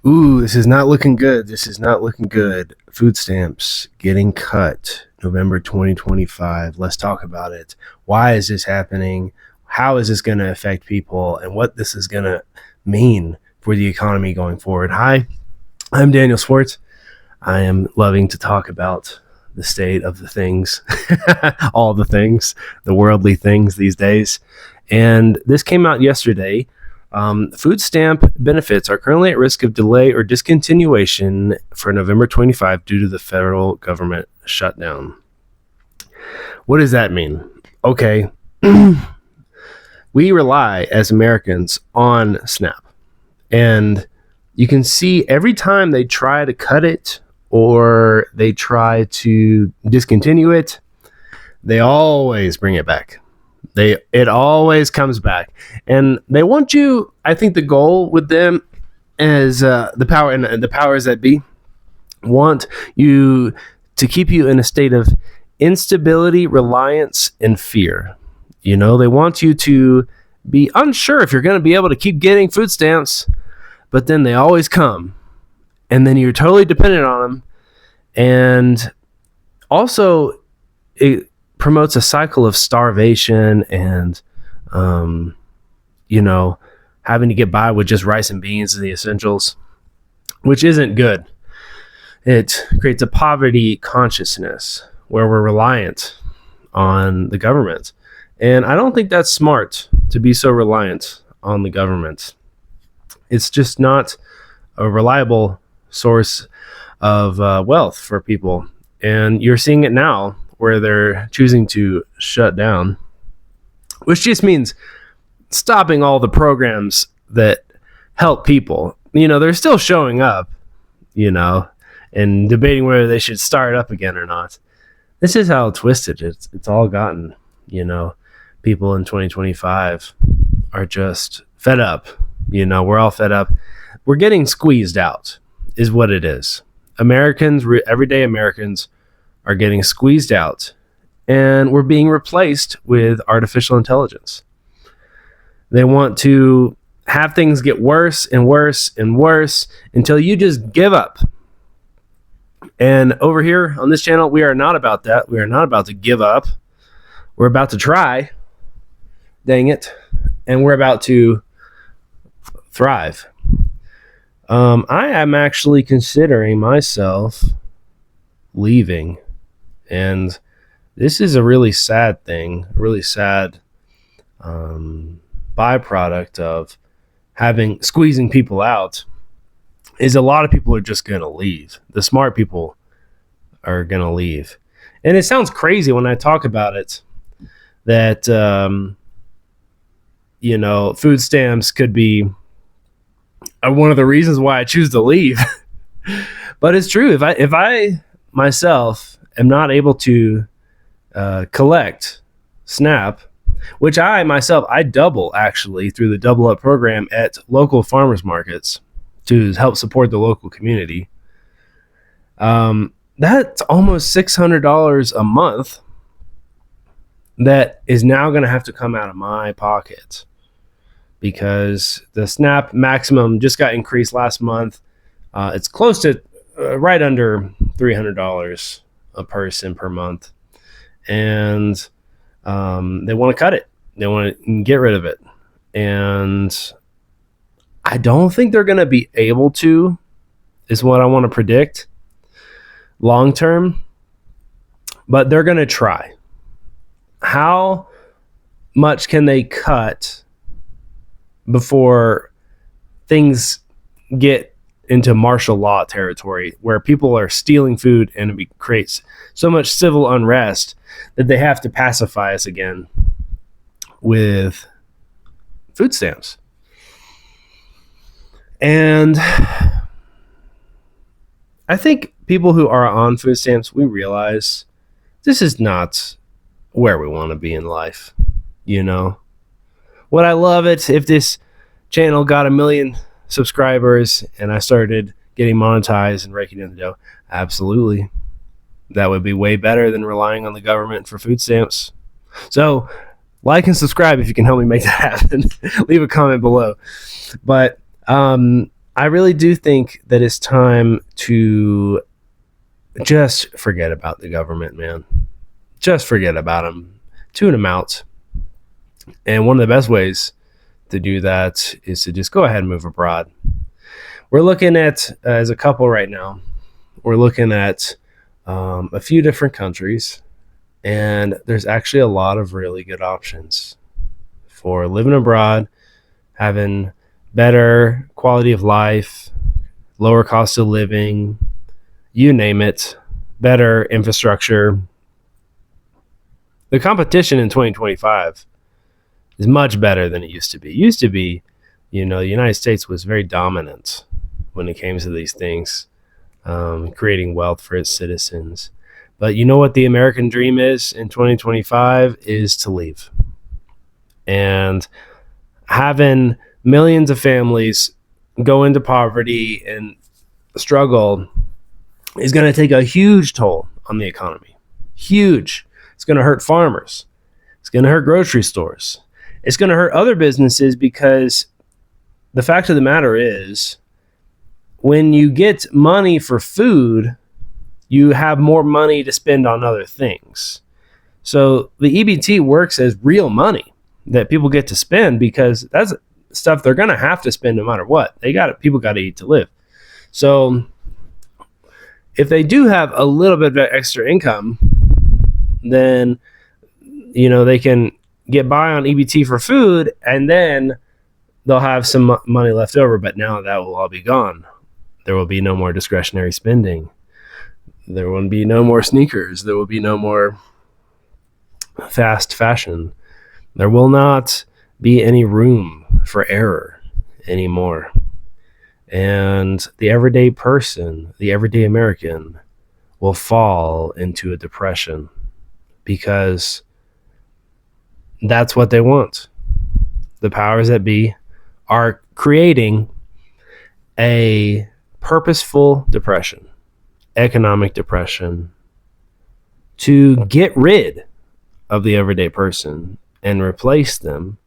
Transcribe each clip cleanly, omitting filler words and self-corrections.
Ooh, this is not looking good. This is not looking good. Food stamps getting cut November 2025. Let's talk about it. Why is this happening? How is this going to affect people and what this is going to mean for the economy going forward? Hi, I'm Daniel Swartz. I am loving to talk about the state of the things, all the things, the worldly things these days. And this came out yesterday. Food stamp benefits are currently at risk of delay or discontinuation for November 25 due to the federal government shutdown. What does that mean? Okay. We rely as Americans on SNAP. And you can see every time they try to cut it or they try to discontinue it, they always bring it back. It always comes back, and they want you. I think the goal with them is the power and the powers that be want you to keep you in a state of instability, reliance, and fear. You know, they want you to be unsure if you're going to be able to keep getting food stamps, but then they always come, and then you're totally dependent on them, and also it promotes a cycle of starvation and, having to get by with just rice and beans and the essentials, which isn't good. It creates a poverty consciousness where we're reliant on the government. And I don't think that's smart to be so reliant on the government. It's just not a reliable source of wealth for people. And you're seeing it now where they're choosing to shut down, which just means stopping all the programs that help people. You know, they're still showing up, and debating whether they should start up again or not. This is how twisted it's all gotten. People in 2025 are just fed up. We're all fed up. We're getting squeezed out is what it is. Americans, everyday Americans, are getting squeezed out, and we're being replaced with artificial intelligence. They want to have things get worse and worse and worse until you just give up. And over here on this channel, we are not about that. We are not about to give up. We're about to try. Dang it. And we're about to thrive. I am actually considering myself leaving. And this is a really sad thing, a really sad byproduct of squeezing people out, is a lot of people are just going to leave. The smart people are going to leave. And it sounds crazy when I talk about it that, food stamps could be one of the reasons why I choose to leave. But it's true. If I myself am not able to collect SNAP, which I double actually through the Double Up program at local farmers markets to help support the local community. That's almost $600 a month that is now going to have to come out of my pocket because the SNAP maximum just got increased last month. It's close to right under $300 a person per month, and they want to cut it. They want to get rid of it, and I don't think they're going to be able to, is what I want to predict long term, but they're going to try. How much can they cut before things get into martial law territory where people are stealing food and it creates so much civil unrest that they have to pacify us again with food stamps? And I think people who are on food stamps, we realize this is not where we want to be in life. Would I love it if this channel got 1 million subscribers and I started getting monetized and raking in the dough? Absolutely. That would be way better than relying on the government for food stamps. So like and subscribe if you can help me make that happen. Leave a comment below. But I really do think that it's time to just forget about the government, man. Just forget about them. Tune them out. And one of the best ways to do that is to just go ahead and move abroad. We're looking at, as a couple right now, we're looking at a few different countries, and there's actually a lot of really good options for living abroad, having better quality of life, lower cost of living, you name it, better infrastructure. The competition in 2025 is much better than it used to be. It used to be, the United States was very dominant when it came to these things, creating wealth for its citizens. But you know what the American dream is in 2025 is to leave. And having millions of families go into poverty and struggle is going to take a huge toll on the economy. Huge. It's going to hurt farmers. It's going to hurt grocery stores. It's going to hurt other businesses, because the fact of the matter is, when you get money for food, you have more money to spend on other things. So the EBT works as real money that people get to spend, because that's stuff they're going to have to spend no matter what. People got to eat to live. So if they do have a little bit of extra income, then they can get by on EBT for food, and then they'll have some money left over. But now that will all be gone. There will be no more discretionary spending. There will be no more sneakers. There will be no more fast fashion. There will not be any room for error anymore. And the everyday person, the everyday American, will fall into a depression, because that's what they want. The powers that be are creating a purposeful depression, economic depression, to get rid of the everyday person and replace them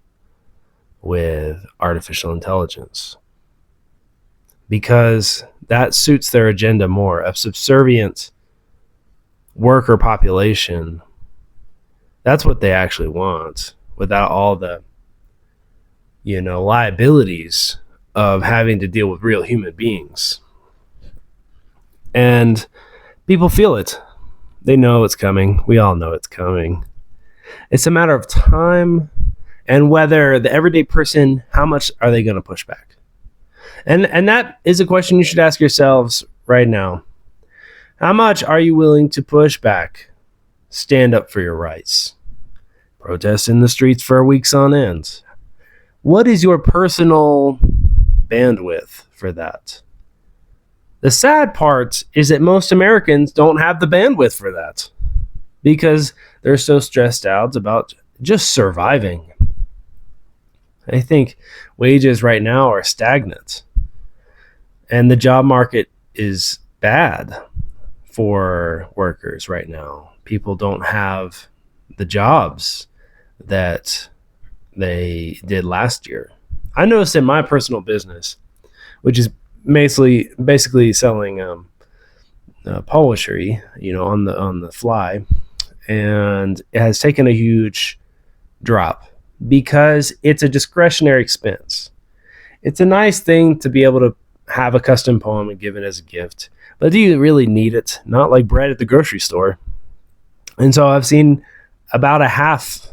with artificial intelligence, because that suits their agenda more. A subservient worker population, that's what they actually want, without all the liabilities of having to deal with real human beings. And people feel it. They know it's coming. We all know it's coming. It's a matter of time, and whether the everyday person, how much are they going to push back? And that is a question you should ask yourselves right now. How much are you willing to push back? Stand up for your rights. Protest in the streets for weeks on end. What is your personal bandwidth for that? The sad part is that most Americans don't have the bandwidth for that, because they're so stressed out about just surviving. I think wages right now are stagnant, and the job market is bad for workers right now. People don't have the jobs that they did last year. I noticed in my personal business, which is basically selling poetry, on the fly, and it has taken a huge drop because it's a discretionary expense. It's a nice thing to be able to have a custom poem and give it as a gift, but do you really need it? Not like bread at the grocery store. And so I've seen about a half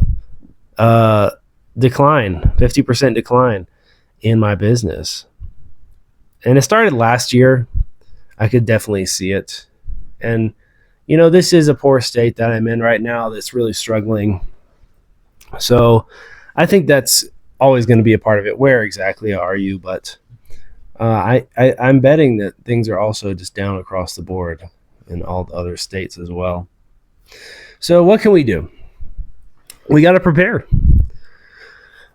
decline, 50% decline in my business. And it started last year. I could definitely see it. And, this is a poor state that I'm in right now that's really struggling. So I think that's always going to be a part of it. Where exactly are you? But I'm betting that things are also just down across the board in all the other states as well. So what can we do? We got to prepare.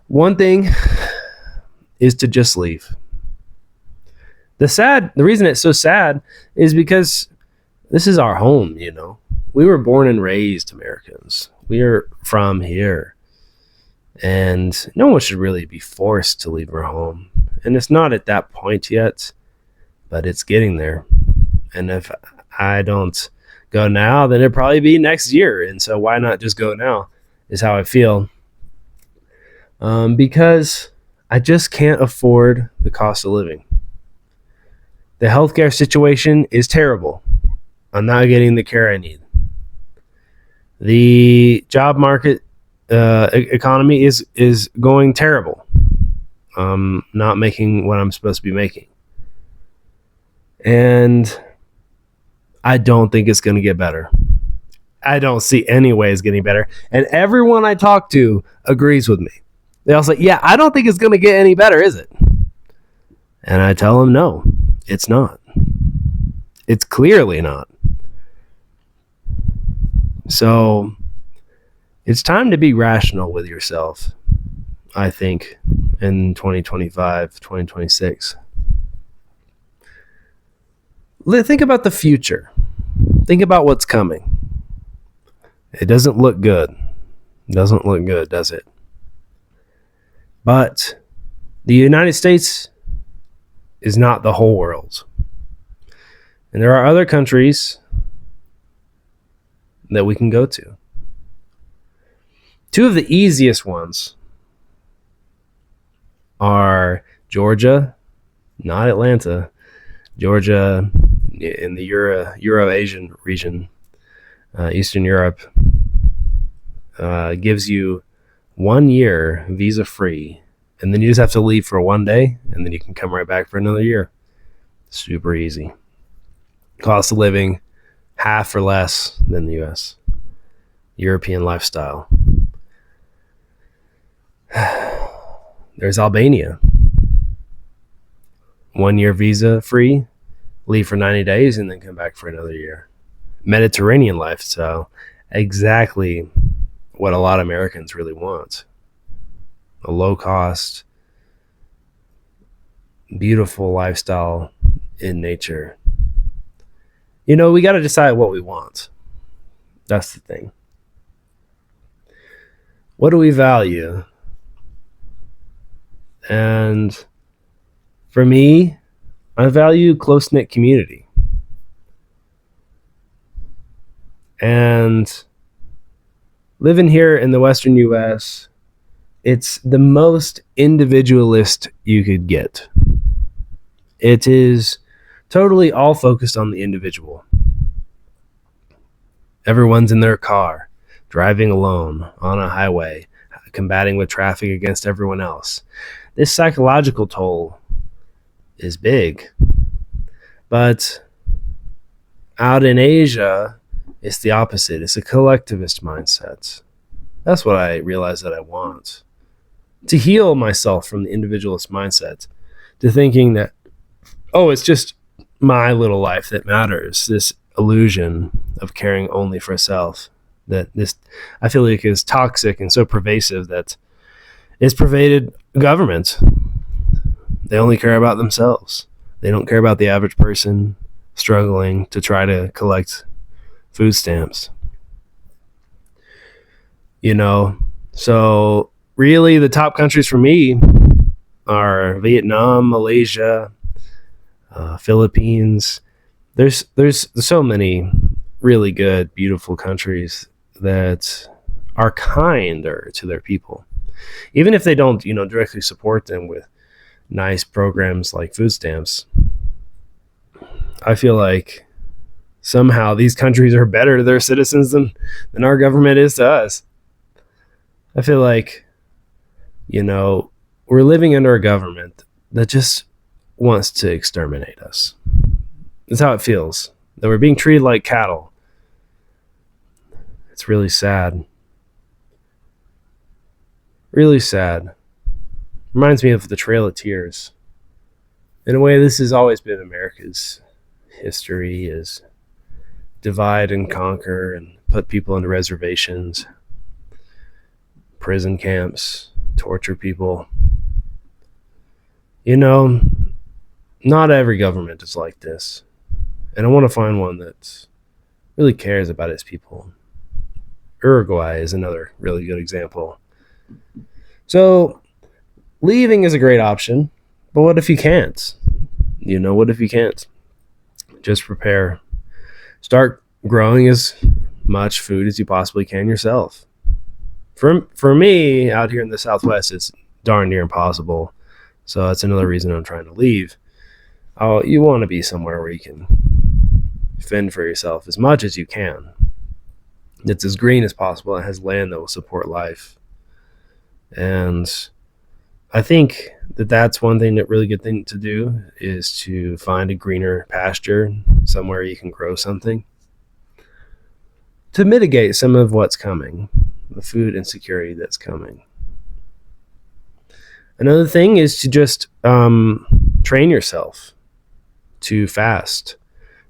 One thing is to just leave. The reason it's so sad is because this is our home, We were born and raised Americans. We are from here. And no one should really be forced to leave our home. And it's not at that point yet, but it's getting there. And if I don't go now, then it'll probably be next year. And so why not just go now is how I feel. Because I just can't afford the cost of living. The healthcare situation is terrible. I'm not getting the care I need. The job market economy is going terrible. I'm not making what I'm supposed to be making. And I don't think it's going to get better. I don't see any way it's getting better. And everyone I talk to agrees with me. They all say, yeah, I don't think it's going to get any better, is it? And I tell them, no, it's not. It's clearly not. So it's time to be rational with yourself, I think, in 2025, 2026. Think about the future. Think about what's coming. It doesn't look good. It doesn't look good, does it? But the United States is not the whole world. And there are other countries that we can go to. Two of the easiest ones are Georgia, not Atlanta, Georgia in the Euro-Asian region, Eastern Europe, gives you 1 year visa-free, and then you just have to leave for 1 day, and then you can come right back for another year. Super easy. Cost of living, half or less than the U.S. European lifestyle. There's Albania. 1 year visa free, leave for 90 days, and then come back for another year. Mediterranean lifestyle, exactly what a lot of Americans really want. A low cost, beautiful lifestyle in nature. You know, we got to decide what we want. That's the thing. What do we value? And for me, I value close-knit community. And living here in the Western U.S., it's the most individualist you could get. It is totally all focused on the individual. Everyone's in their car, driving alone on a highway, combating with traffic against everyone else. This psychological toll is big. But out in Asia, it's the opposite. It's a collectivist mindset. That's what I realize that I want. To heal myself from the individualist mindset, to thinking that, oh, it's just my little life that matters. This illusion of caring only for self, that this, I feel like, is toxic and so pervasive that it's pervaded government. They only care about themselves. They don't care about the average person struggling to try to collect food stamps. You know, so really the top countries for me are Vietnam, Malaysia, Philippines. There's so many really good, beautiful countries that are kinder to their people. Even if they don't, directly support them with nice programs like food stamps, I feel like somehow these countries are better to their citizens than our government is to us. I feel like, we're living under a government that just wants to exterminate us. That's how it feels, that we're being treated like cattle. It's really sad. Really sad. Reminds me of the Trail of Tears. In a way, this has always been America's history, is divide and conquer and put people into reservations, prison camps, torture people. Not every government is like this. And I want to find one that really cares about its people. Uruguay is another really good example. So leaving is a great option, But what if you can't? What if you can't? Just prepare. Start growing as much food as you possibly can yourself. For me, out here in the Southwest, it's darn near impossible. So that's another reason I'm trying to leave. You want to be somewhere where you can fend for yourself as much as you can. It's as green as possible. It has land that will support life. And I think that's one thing, that really good thing to do, is to find a greener pasture, somewhere you can grow something to mitigate some of what's coming, the food insecurity that's coming. Another thing is to just train yourself to fast.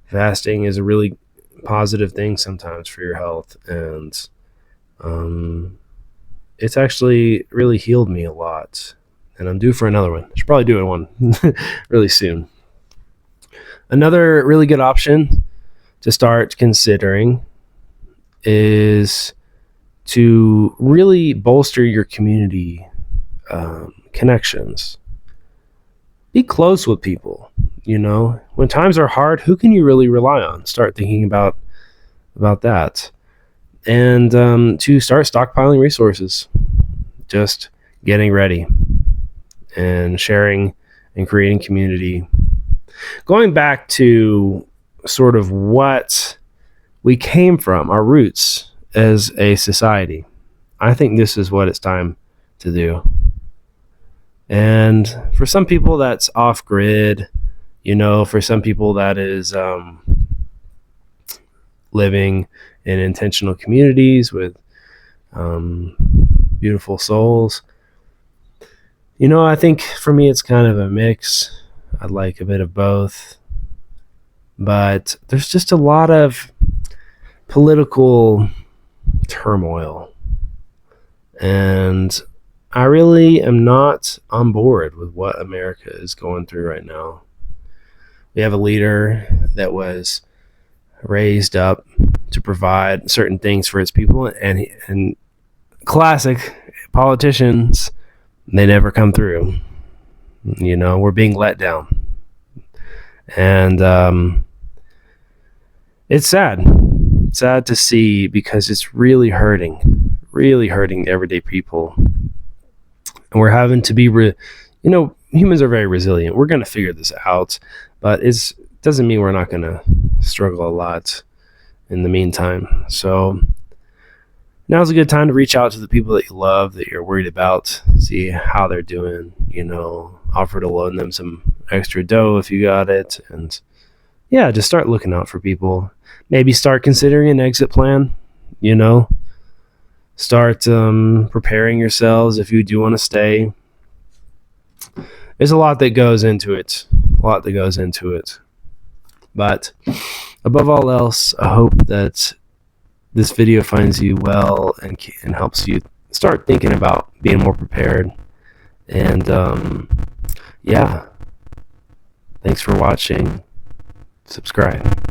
Fasting is a really positive thing sometimes for your health, and it's actually really healed me a lot. And I'm due for another one. I should probably do one really soon. Another really good option to start considering is to really bolster your community connections. Be close with people. When times are hard, who can you really rely on? Start thinking about that. And to start stockpiling resources. Just getting ready and sharing and creating community. Going back to sort of what we came from, our roots as a society, I think this is what it's time to do. And for some people, that's off grid. For some people, that is living in intentional communities with beautiful souls. I think for me, it's kind of a mix. I'd like a bit of both. But there's just a lot of political turmoil. And I really am not on board with what America is going through right now. We have a leader that was raised up to provide certain things for its people, and classic politicians, they never come through. We're being let down. And it's sad. It's sad to see, because it's really hurting the everyday people. And we're having to be, humans are very resilient. We're going to figure this out, but it doesn't mean we're not going to struggle a lot in the meantime. So now's a good time to reach out to the people that you love, that you're worried about, see how they're doing, offer to loan them some extra dough if you got it. And yeah, just start looking out for people. Maybe start considering an exit plan, start preparing yourselves if you do want to stay. There's a lot that goes into it. But above all else, I hope that this video finds you well and helps you start thinking about being more prepared. And yeah, thanks for watching. Subscribe.